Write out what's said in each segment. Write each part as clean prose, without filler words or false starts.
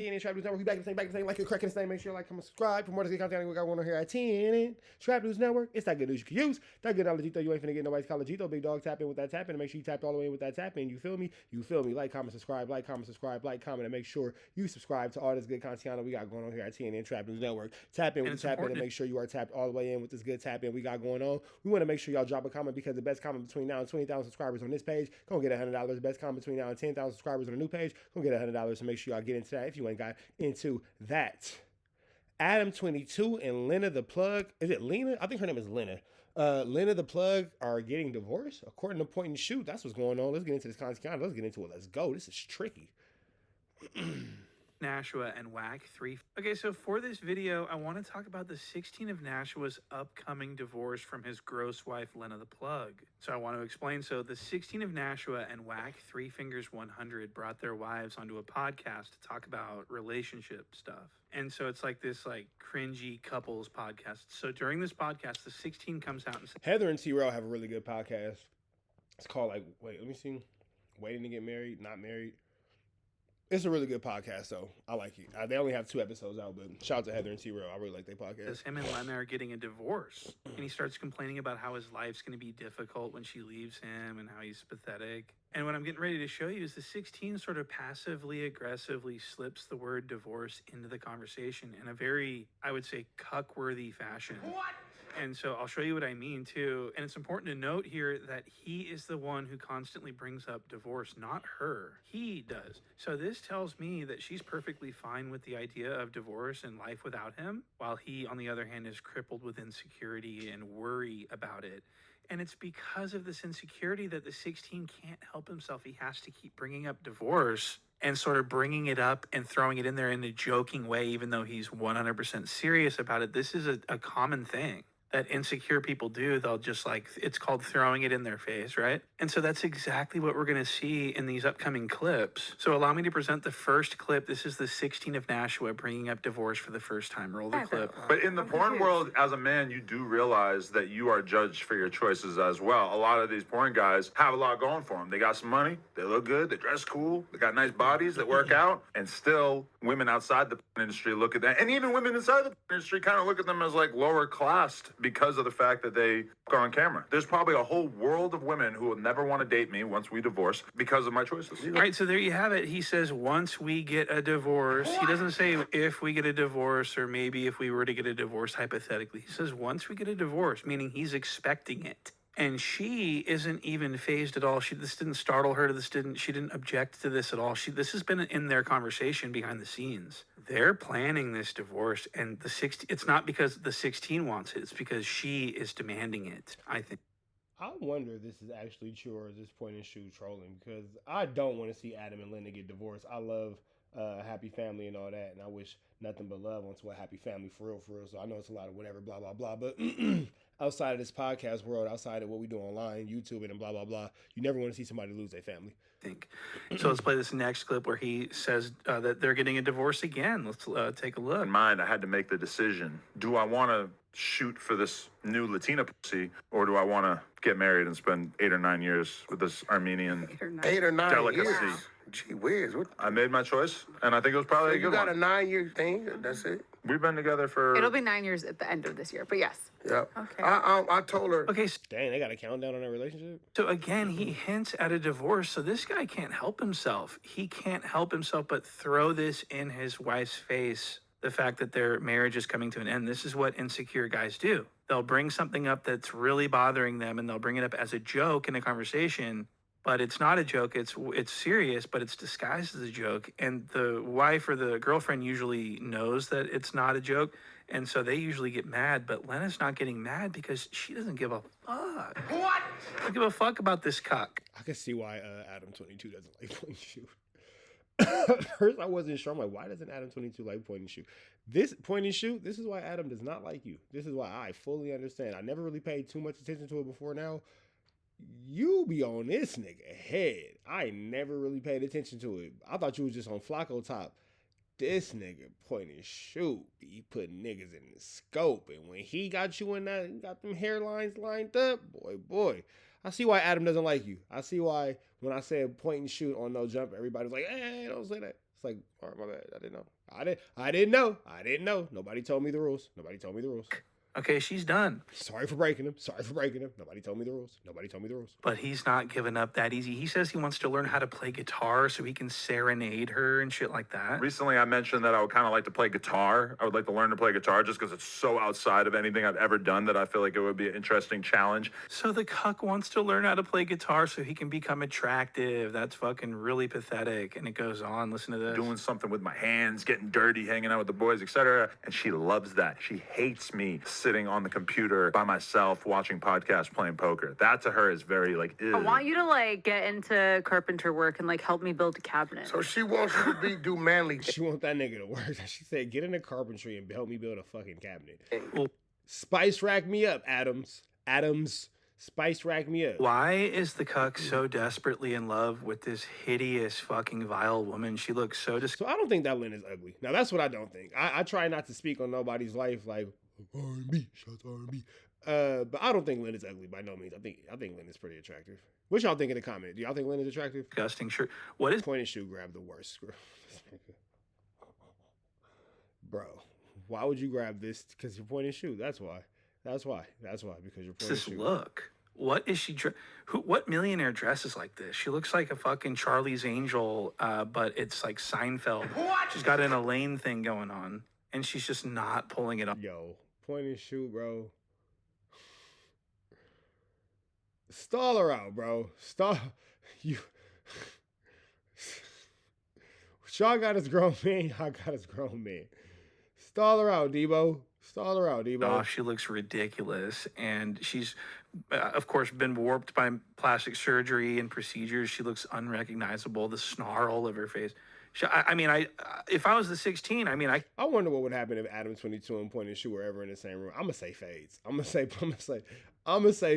TNN Trap News Network. We back in the same, like you're cracking the same. Make sure you like, comment, subscribe for more of the content we got going on here at TNN Trap News Network. It's that good news you can use. That good knowledge, though. You ain't finna get nobody's college, though. Big dog, tap in with that tap in, and make sure you tap all the way in with that tap in. You feel me? You feel me? Like, comment, subscribe, like, comment, subscribe, like, comment, and make sure you subscribe to all this good content we got going on here at TNN Trap News Network. Tap in with the tap in, and make sure you are tapped all the way in with this good tap in we got going on. We want to make sure y'all drop a comment because the best comment between now and 20,000 subscribers on this page gonna get $100. The best comment between now and 10,000 subscribers on the new page gonna get $100. So make sure y'all get into that if you ain't got into that. ADAM22 and Lena the Plug. Is it Lena? I think her name is Lena. Lena the Plug are getting divorced. According to Point and Shoot, that's what's going on. Let's get into this content. Let's get into it. Let's go. This is tricky. Nashua and WACK 3. Okay, so for this video, I want to talk about the 16 of Nashua's upcoming divorce from his gross wife, Lena the Plug. So I want to explain. So the 16 of Nashua and WACK 3 Fingers 100 brought their wives onto a podcast to talk about relationship stuff. And so it's like this cringy couples podcast. So during this podcast, the 16 comes out and says, Heather and T-Rail have a really good podcast. It's called let me see. Waiting to Get Married, Not Married. It's a really good podcast, though. I like it. They only have 2 episodes out, but shout out to Heather and T-Rail. I really like their podcast. Him and Lena are getting a divorce. And he starts complaining about how his life's going to be difficult when she leaves him and how he's pathetic. And what I'm getting ready to show you is the 16 sort of passively, aggressively slips the word divorce into the conversation in a very, I would say, cuck-worthy fashion. What? And so I'll show you what I mean, too. And it's important to note here that he is the one who constantly brings up divorce, not her. He does. So this tells me that she's perfectly fine with the idea of divorce and life without him, while he, on the other hand, is crippled with insecurity and worry about it. And it's because of this insecurity that the 16 can't help himself. He has to keep bringing up divorce and sort of bringing it up and throwing it in there in a joking way, even though he's 100% serious about it. This is a common thing that insecure people do. They'll just it's called throwing it in their face, right? And so that's exactly what we're going to see in these upcoming clips. So allow me to present the first clip. This is the 16 of Nashua bringing up divorce for the first time. Roll the clip. But in the porn world, as a man, you do realize that you are judged for your choices as well. A lot of these porn guys have a lot going for them. They got some money, they look good, they dress cool, they got nice bodies, they work out, and still women outside the porn industry look at that. And even women inside the porn industry kind of look at them as lower class because of the fact that they go on camera. There's probably a whole world of women who will never want to date me once we divorce because of my choices. All right, so there you have it. He says once we get a divorce. He doesn't say if we get a divorce or maybe if we were to get a divorce hypothetically. He says once we get a divorce, meaning he's expecting it. And she isn't even phased at all. This didn't startle her. She didn't object to this at all. This has been in their conversation behind the scenes. They're planning this divorce, and it's not because the 16 wants it. It's because she is demanding it, I think. I wonder if this is actually true or is this Point and Shoot trolling, because I don't want to see Adam and Linda get divorced. I love a happy family and all that, and I wish nothing but love onto a happy family for real. So I know it's a lot of whatever, blah, blah, blah, but outside of this podcast world, outside of what we do online, YouTube and blah, blah, blah, you never want to see somebody lose their family. So let's play this next clip where he says that they're getting a divorce again. Let's take a look. In mind, I had to make the decision. Do I want to shoot for this new Latina pussy, or do I want to get married and spend 8 or 9 years with this Armenian 8 or 9 delicacy? Years. Gee whiz. I made my choice, and I think it was probably a good one. You got a 9-year thing? That's it? We've been together for... It'll be 9 years at the end of this year, but yes. Yep. Okay. I told her. Okay. Dang, they got a countdown on their relationship? So again, he hints at a divorce. So this guy can't help himself. He can't help himself but throw this in his wife's face, the fact that their marriage is coming to an end. This is what insecure guys do. They'll bring something up that's really bothering them, and they'll bring it up as a joke in a conversation. But it's not a joke, it's serious, but it's disguised as a joke. And the wife or the girlfriend usually knows that it's not a joke, and so they usually get mad. But Lena's not getting mad because she doesn't give a fuck. What? Don't give a fuck about this cuck. I can see why ADAM22 doesn't like Point and Shoot. At first, I wasn't sure. I'm like, why doesn't ADAM22 like Point and Shoot? This Point and Shoot, this is why Adam does not like you. This is why I fully understand. I never really paid too much attention to it before now. You be on this nigga head. I never really paid attention to it. I thought you was just on FLAKKO top. This nigga Point and Shoot be putting niggas in the scope. And when he got you in that, you got them hairlines lined up, boy. I see why Adam doesn't like you. I see why when I said Point and Shoot on No Jump, everybody was like, hey, don't say that. It's like, all right, my bad. I didn't know. I didn't know. Nobody told me the rules. Okay, she's done. Sorry for breaking them. Nobody told me the rules. But he's not giving up that easy. He says he wants to learn how to play guitar so he can serenade her and shit like that. Recently, I mentioned that I would kind of like to play guitar. I would like to learn to play guitar just because it's so outside of anything I've ever done that I feel like it would be an interesting challenge. So the cuck wants to learn how to play guitar so he can become attractive. That's fucking really pathetic. And it goes on. Listen to this. Doing something with my hands, getting dirty, hanging out with the boys, etc. And she loves that. She hates me sitting on the computer by myself watching podcasts, playing poker. That to her is very like, ew. I want you to like get into carpenter work and like help me build a cabinet. So she wants you to do manly. She want that nigga to work. She said, get into carpentry and help me build a fucking cabinet. Well, Spice rack me up, Adams. Spice rack me up. why is the cuck so desperately in love with this hideous fucking vile woman? She looks so So I don't think that Lynn is ugly. Now that's what I don't think. I try not to speak on nobody's life like R&B, shots R&B. But I don't think Lynn is ugly by no means. I think Lynn is pretty attractive. What y'all think in the comment? Do y'all think Lynn is attractive? disgusting. Sure. What is Point and shoot grab the worst. Bro, why would you grab this? Because you're point and shoot. That's why. Because you're point and this shoot. look? What is she? What millionaire dresses like this? She looks like a fucking Charlie's Angel, but it's like Seinfeld. She's got an Elaine thing going on, and she's just not pulling it off. Yo, point and shoot, bro. Stall her out, bro. You. Shaw got his grown man. I got his grown man. Stall her out, Debo. Oh, she looks ridiculous, and she's, of course, been warped by plastic surgery and procedures. She looks unrecognizable. The snarl of her face. If I was the 16, I wonder what would happen if ADAM22 and Point and Shoot were ever in the same room. I'm gonna say fades. I'm gonna say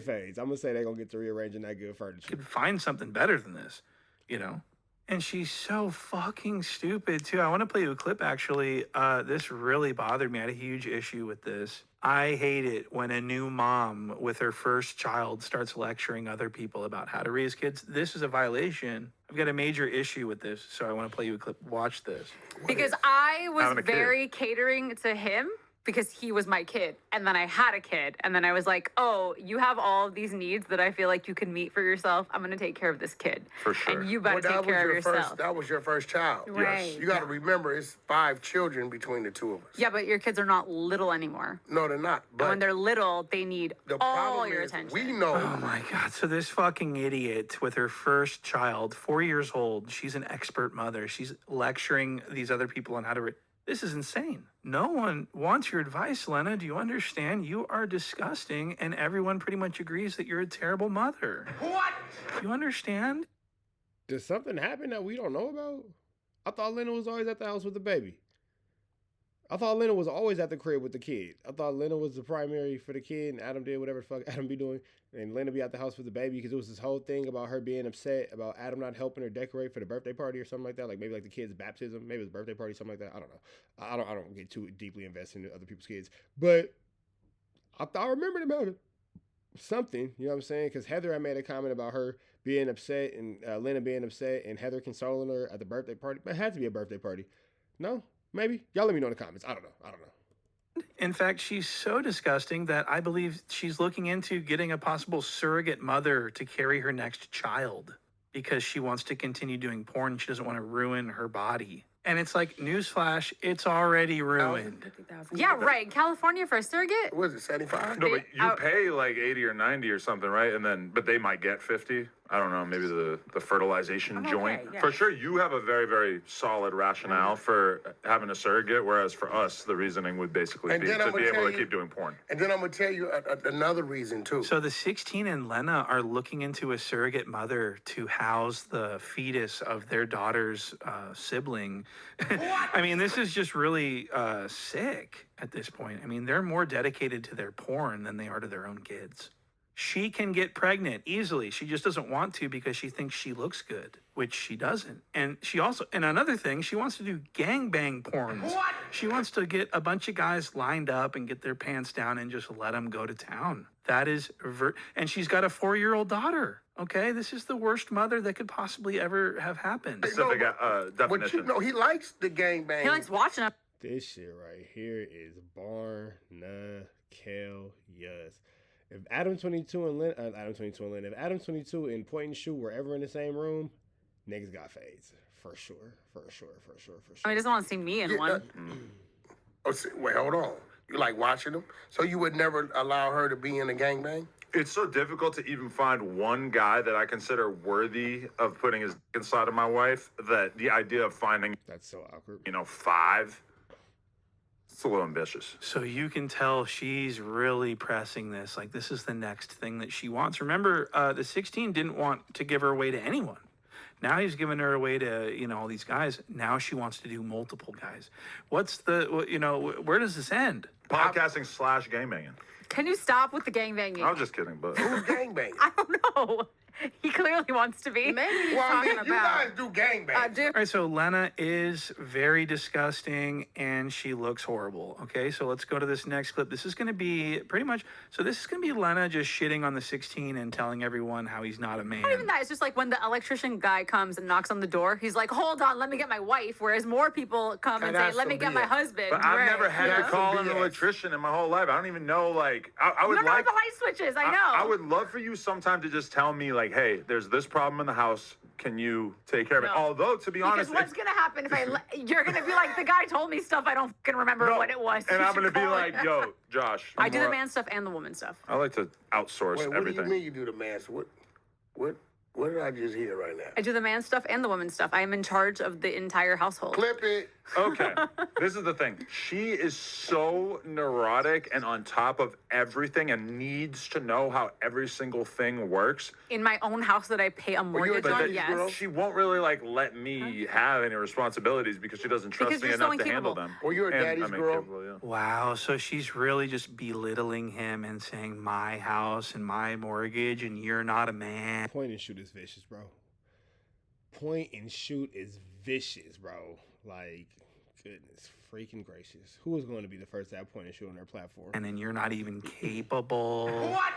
fades. I'm gonna say they're gonna get to rearranging that good furniture. could find something better than this, you know. And she's so fucking stupid too. I want to play you a clip actually. This really bothered me. I had a huge issue with this. I hate it when a new mom with her first child starts lecturing other people about how to raise kids. This is a violation. I've got a major issue with this, so I want to play you a clip. Watch this. Because I was Having a kid. very catering to him because he was my kid. And then I had a kid. And then I was like, oh, you have all of these needs that I feel like you can meet for yourself. I'm going to take care of this kid. For sure. And you better take care of yourself. That was your first child. Right. You got to remember, it's 5 children between the two of us. Yeah, but your kids are not little anymore. No, they're not. And But when they're little, they need the all problem your is, attention. we know. Oh my God. So this fucking idiot with her first child, 4 years old, she's an expert mother. She's lecturing these other people on how to... This is insane. No one wants your advice, Lena. Do you understand? You are disgusting, and everyone pretty much agrees that you're a terrible mother. What? You understand? Did something happen that we don't know about? I thought Lena was always at the house with the baby. I thought Lena was always at the crib with the kid. I thought Lena was the primary for the kid, and Adam did whatever the fuck Adam be doing, and Lena be at the house with the baby because it was this whole thing about her being upset about Adam not helping her decorate for the birthday party or something like that. Like maybe like the kid's baptism, maybe it was a birthday party, something like that. I don't know. I don't get too deeply invested into other people's kids, but I remembered about it. Something, you know what I'm saying? Because Heather had made a comment about her being upset and Lena being upset and Heather consoling her at the birthday party. But it had to be a birthday party. No? Maybe? Y'all let me know in the comments. I don't know. In fact, she's so disgusting that I believe she's looking into getting a possible surrogate mother to carry her next child because she wants to continue doing porn. She doesn't want to ruin her body. And it's like, newsflash, it's already ruined. Yeah, right. In California for a surrogate? What is it, 75? No, but you pay like 80 or 90 or something, right? And then, but they might get 50. I don't know, maybe the fertilization I'm joint. okay, yeah. For sure, you have a very, very solid rationale for having a surrogate, whereas for us, the reasoning would basically And be then to I'm be gonna able tell to you- keep doing porn. And then I'm going to tell you another reason, too. So the 16 and Lena are looking into a surrogate mother to house the fetus of their daughter's sibling. I mean, this is just really sick at this point. I mean, they're more dedicated to their porn than they are to their own kids. She can get pregnant easily. She just doesn't want to because she thinks she looks good, which she doesn't. And she also, and another thing, she wants to do gangbang porns. She wants to get a bunch of guys lined up and get their pants down and just let them go to town. That is, and she's got a 4-year-old daughter. Okay, this is the worst mother that could possibly ever have happened. Specific But definition. you know, he likes the gangbang. He likes watching them. This shit right here is Barnacle Yes. If Adam22 and Lynn, if Adam22 and Point and Shoot were ever in the same room, niggas got fades. For sure. I mean, he doesn't want to see me in one. Wait, hold on. You like watching them? So you would never allow her to be in a gangbang? It's so difficult to even find one guy that I consider worthy of putting his dick inside of my wife that the idea of finding, That's so awkward. 5, it's a little ambitious. So you can tell she's really pressing this. Like, this is the next thing that she wants. Remember, the 16 didn't want to give her away to anyone. Now he's giving her away to, all these guys. Now she wants to do multiple guys. What's where does this end? Podcasting / gangbanging. Can you stop with the gangbanging? I'm just kidding, but Who's gangbanging? I don't know. He clearly wants to be. Maybe he's Well, I mean, talking you about. guys do gangbang. All right, so Lena is very disgusting and she looks horrible. Okay, so let's go to this next clip. This is going to be pretty much, this is going to be Lena just shitting on the 16 and telling everyone how he's not a man. Not even that. It's just like when the electrician guy comes and knocks on the door, he's like, hold on, let me get my wife. Whereas more people come and say, that's let me some get my BS. husband. But I've never had Yeah, to call some an BS. electrician in my whole life. I don't even know, I You would don't know like... the light switches. I know. I would love for you sometime to just tell me, like, hey, there's this problem in the house. Can you take care of it? No. Although, to be Because honest, what's going to happen if you're going to be like, the guy told me stuff, I don't fucking remember No, what it was. and You I'm should going to be call like, it. yo, Josh. I do the more- man stuff and the woman stuff. I like to outsource Wait, what everything. do you mean you do the man? So what did I just hear right now? I do the man stuff and the woman stuff. I am in charge of the entire household. Clip it. Okay, this is the thing. She is so neurotic and on top of everything and needs to know how every single thing works. In my own house that I pay a you a mortgage But on, daddy's yes. girl? she won't really let me have any responsibilities because she doesn't trust Because me you're so enough to handle incapable. them. Well, you're a And daddy's I'm girl. incapable, yeah. Wow, so she's really just belittling him and saying my house and my mortgage and you're not a man. Point and Shoot is vicious, bro. Point and Shoot is vicious, bro. Like, goodness freaking gracious. Who is going to be the first to have Point and Shoot on their platform? And then you're not even capable. What?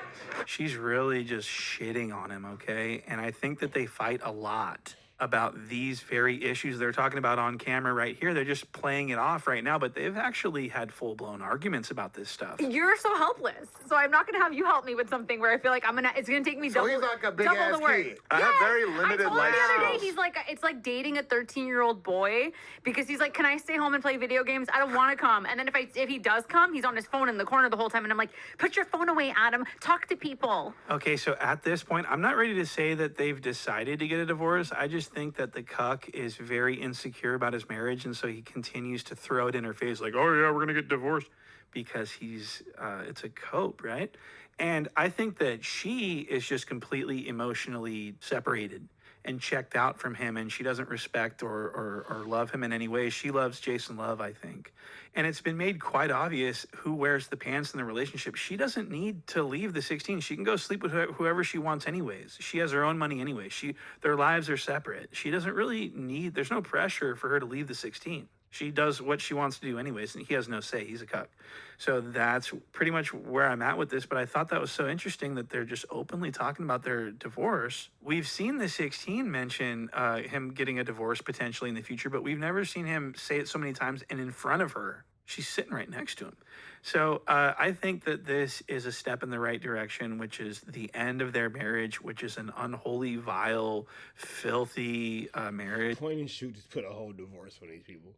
She's really just shitting on him, okay? And I think that they fight a lot about these very issues they're talking about on camera right here. They're just playing it off right now, but they've actually had full-blown arguments about this stuff. You're so helpless. So I'm not going to have you help me with something where I feel like it's going to take me So double, he's like a big double ass the work. kid. I have very limited I told life him the other day, skills. he's like, it's like dating a 13-year-old boy because he's like, can I stay home and play video games? I don't want to come. And then if he does come, he's on his phone in the corner the whole time. And I'm like, put your phone away, Adam. Talk to people. Okay, so at this point, I'm not ready to say that they've decided to get a divorce. I just think that the cuck is very insecure about his marriage, and so he continues to throw it in her face like, oh yeah, we're gonna get divorced, because it's a cope, right? And I think that she is just completely emotionally separated and checked out from him, and she doesn't respect or love him in any way. She loves Jason Love, I think. And it's been made quite obvious who wears the pants in the relationship. She doesn't need to leave the 16. She can go sleep with whoever she wants anyways. She has her own money anyway. Their lives are separate. She doesn't really need, there's no pressure for her to leave the 16. She does what she wants to do anyways, and he has no say. He's a cuck. So that's pretty much where I'm at with this, but I thought that was so interesting that they're just openly talking about their divorce. We've seen the 16 mention him getting a divorce potentially in the future, but we've never seen him say it so many times and in front of her. She's sitting right next to him. So I think that this is a step in the right direction, which is the end of their marriage, which is an unholy, vile, filthy marriage. Point and Shoot just put a whole divorce on these people.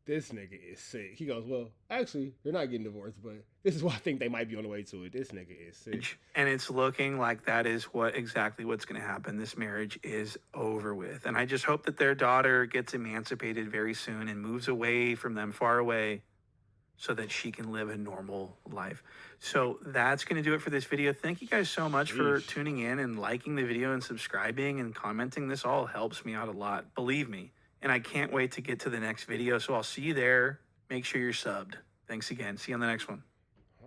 This nigga is sick. He goes, well, actually, they're not getting divorced, but this is why I think they might be on the way to it. This nigga is sick. And it's looking like that is exactly what's going to happen. This marriage is over with. And I just hope that their daughter gets emancipated very soon and moves away from them, far away, so that she can live a normal life. So that's going to do it for this video. Thank you guys so much for tuning in and liking the video and subscribing and commenting. This all helps me out a lot, believe me. And I can't wait to get to the next video. So I'll see you there. Make sure you're subbed. Thanks again. See you on the next one.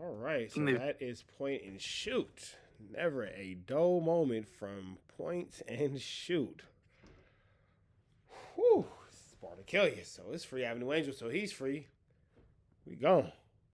All right. So that is Point and Shoot. Never a dull moment from Point and Shoot. Whew. It's about to kill you. So it's free Avenue Angel. So he's free. We gone.